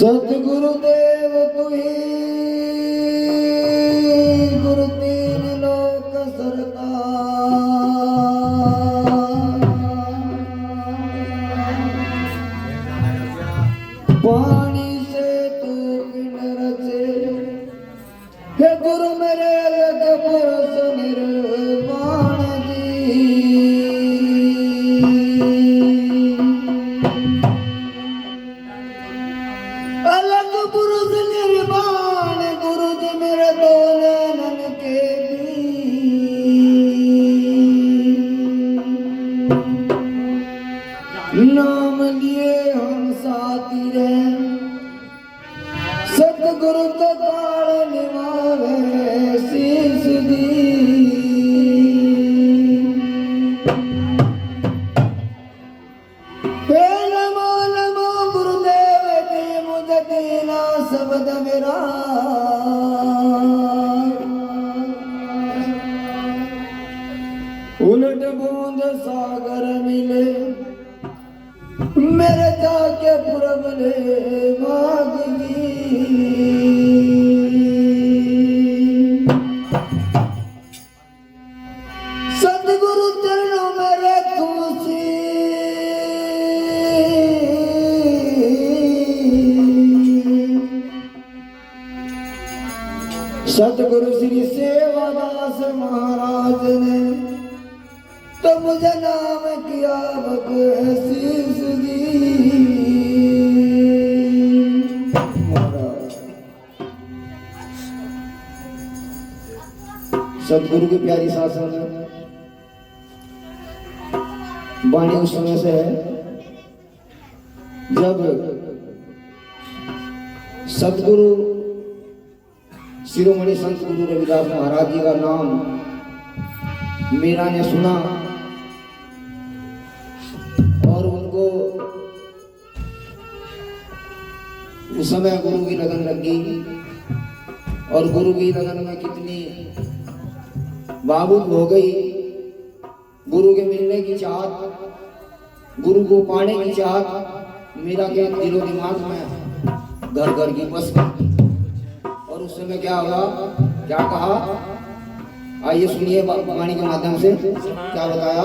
सतगुरुदेव तुही गुरु तीन लोक सरकार पानी से तू पिंड रचे हे गुरु मेरे अलग परस निर्वाण दी अलग पुरुष निर्वाण गुरु जी मेरे दो नैनन के नाम लिए हम साथी रहे सतगुरु तो काल निभावे शीश दी शब्द मेरा उलट बूंद सागर मिले मेरे जाके प्रबले मांगी सतगुरु चरणों में रखूं सतगुरु श्री सेवादास महाराज ने तो मुझे नाम किया बख्शीश दी सतगुरु की प्यारी शासन वाणी उस समय से है जब सतगुरु शिरोमणि संत गुरु रविदास महाराज जी का नाम मीरा ने सुना और उनको उस समय गुरु की लगन लग गई और गुरु की लगन में कितनी भावुक हो गई। गुरु के मिलने की चाहत, गुरु को पाने की चाहत मीरा के दिलो दिमाग में घर घर की बस गई। उस समय क्या हुआ, क्या कहा, आइए सुनिए वाणी के माध्यम से क्या बताया।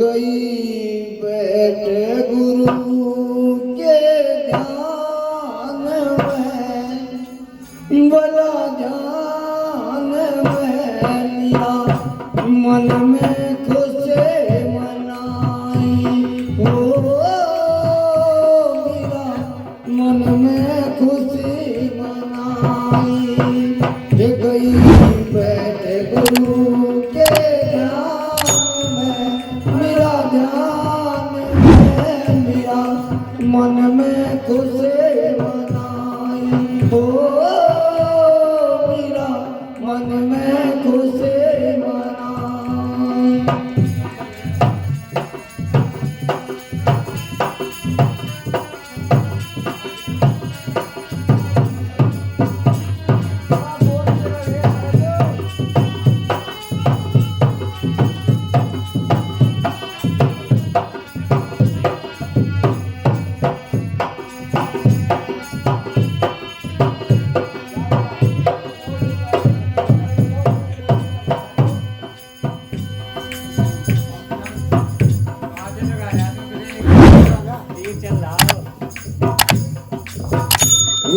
गई बैठे गुरु के ध्यान में बला ध्यान में लिया मन में खुशे मनाई हो मन में खुशी मनाई गई बैठे गुरु के ध्यान में मेरा ध्यान में मेरा मन में खुशी मनाई हो मेरा मन में खुशी मनाई।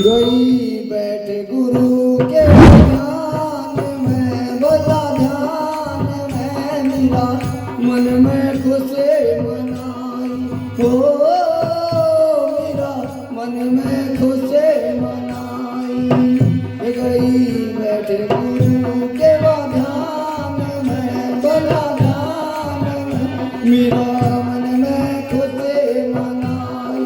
गई बैठे गुरु के ध्यान में बला ध्यान में मेरा मन में खुशी मनाई हो मेरा मन में खुशी मनाई गई बैठे गुरु के ध्यान में बला ध्यान में मेरा मन में खुशी मनाई।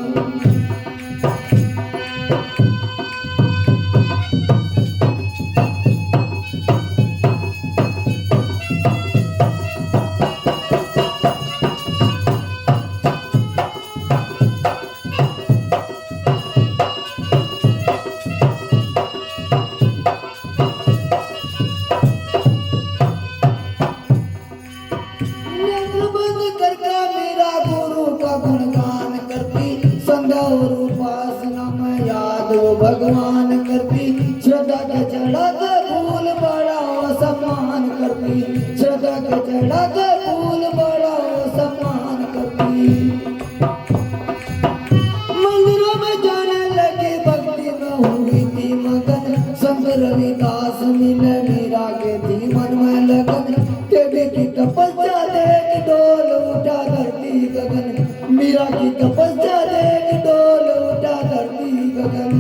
गुणगान करती, संध्या और उपासना में याद वो भगवान करती, श्रद्धा के चढ़ा के फूल बड़ा वो सम्मान करती, श्रद्धा के चढ़ा के फूल बड़ा वो सम्मान करती। मंदिरों में जाने लगी भक्ति में हुई थी मगन, संत रविदास मिले मीरा के थी मन में लगन, देवी की तपस्या देख डोल उठा धरती गगन, मीरा की तपस्या देख डोल उठा धरती गगन।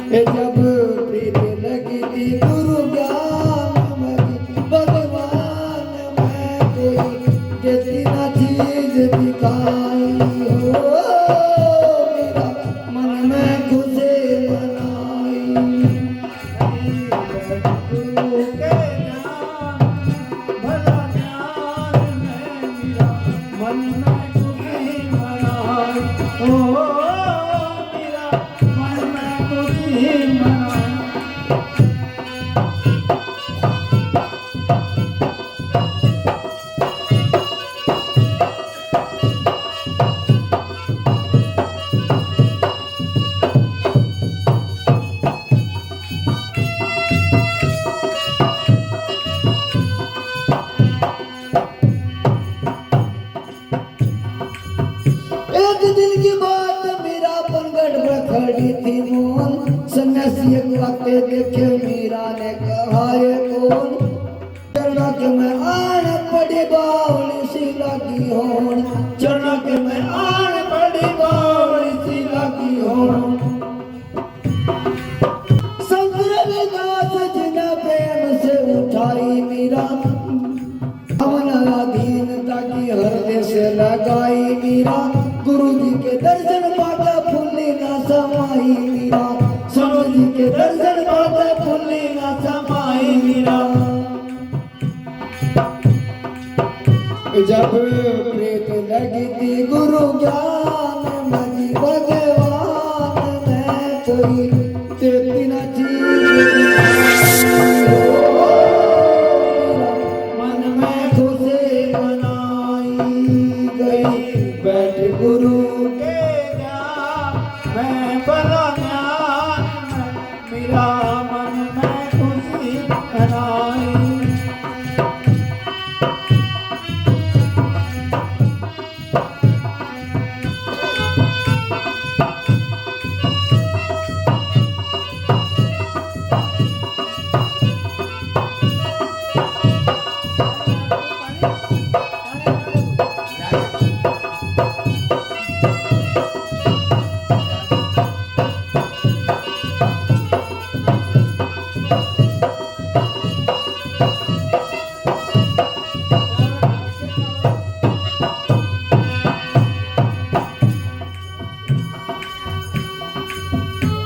जब प्रीत लगी थी गुरु ज्ञान में भगवान में कोई देती ना चीज दिखाई हो, मेरा मन में खुशी मनाई। गुरु के भला ज्ञान में मेरा मन में खुशी मनाई, ओ मेरा मन में खुशी मनाई। एक दिन की बात मीरा पनगढ़ में खड़ी थी मोहन, सन्यासी एक आते देखे मीरा ने कहा ये कौन, चरना के मैं आन पड़ी बावली सी लगी होन, चरना के मैं आन पड़ी बावली सी लगी होन। संत रविदास जिन्हें प्रेम से उठाई मीरा, अधीनता की हृदय से लगाई मीरा, गुरु जी के दर्शन पाकर फुल्ली ना समाई मीरा, संत जी के दर्शन पाकर फुल्ली ना समाई मीरा। जब प्रीत लगी थी गुरु ज्ञान में भगवान में कोई देती ना चीज, बैठ गुरु के ज्ञान में बड़ा ज्ञान में मेरा मन में खुशी मनाई।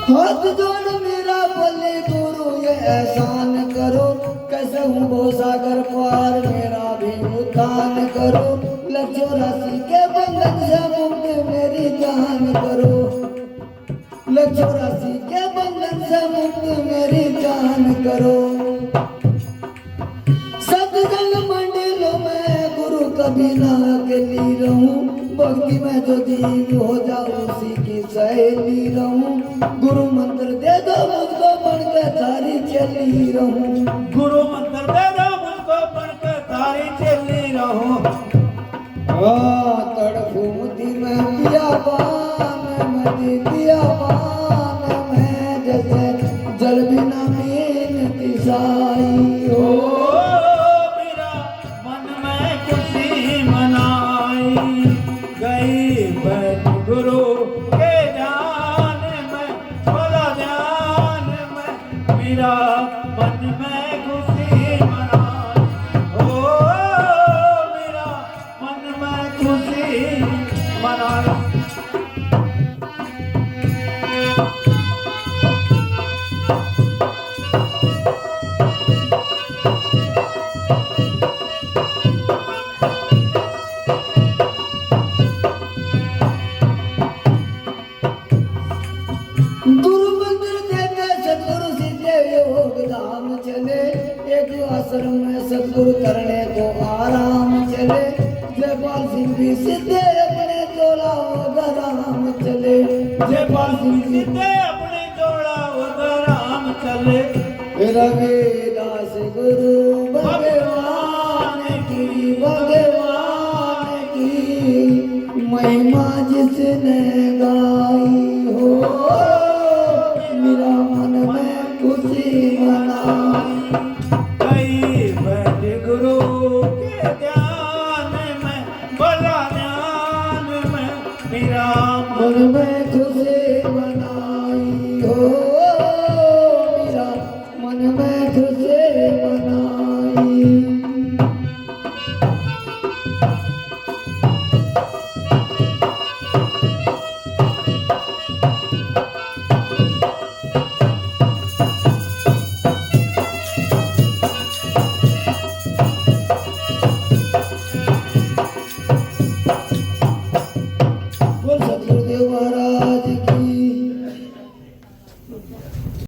हाथ जोड़ मेरा बोले गुरु ये एहसान करो, कैसे हूँ वो सागर पार मेरा भी उद्धार करो, लज्जो राशि के बंधन से मुक्त मेरी जान करो, लज्जो राशि के बंधन से मुक्त मेरी जान करो। सत्संग मंडलों में गुरु कभी ना अकेली रहूं, भक्ति में जो दीव हो जाऊं उसी की सहेली रहूं, गुरु मंत्र दे दो मुझको पढ़ के तारी चली रहूं, गुरु मंत्र दे दो मुझको पढ़ के तारी चली रहूं। तड़फूती में पिया पान में पिया पान में जैसे जल बिना मीन तिसाई हो, मेरा मन में खुशी मनाई गई। बैठ गुरु के ध्यान में भला ध्यान में मेरा मन में खुशी मनाई, ओ मेरा मन में खुशी मनाई। आश्रम में सतगुरु करने को आराम चले, जयपाल सिंह भी सीधे अपने चोला जयपाल सिंह जी अपने जोड़ा उधर राम चले रविदास गुरु भगवान की महिमा जिसने गाई हो मेरा मन में खुशी मनाई कई बैठ गुरु के ध्यान में भला ध्यान में मेरा मन में खुशी मनाई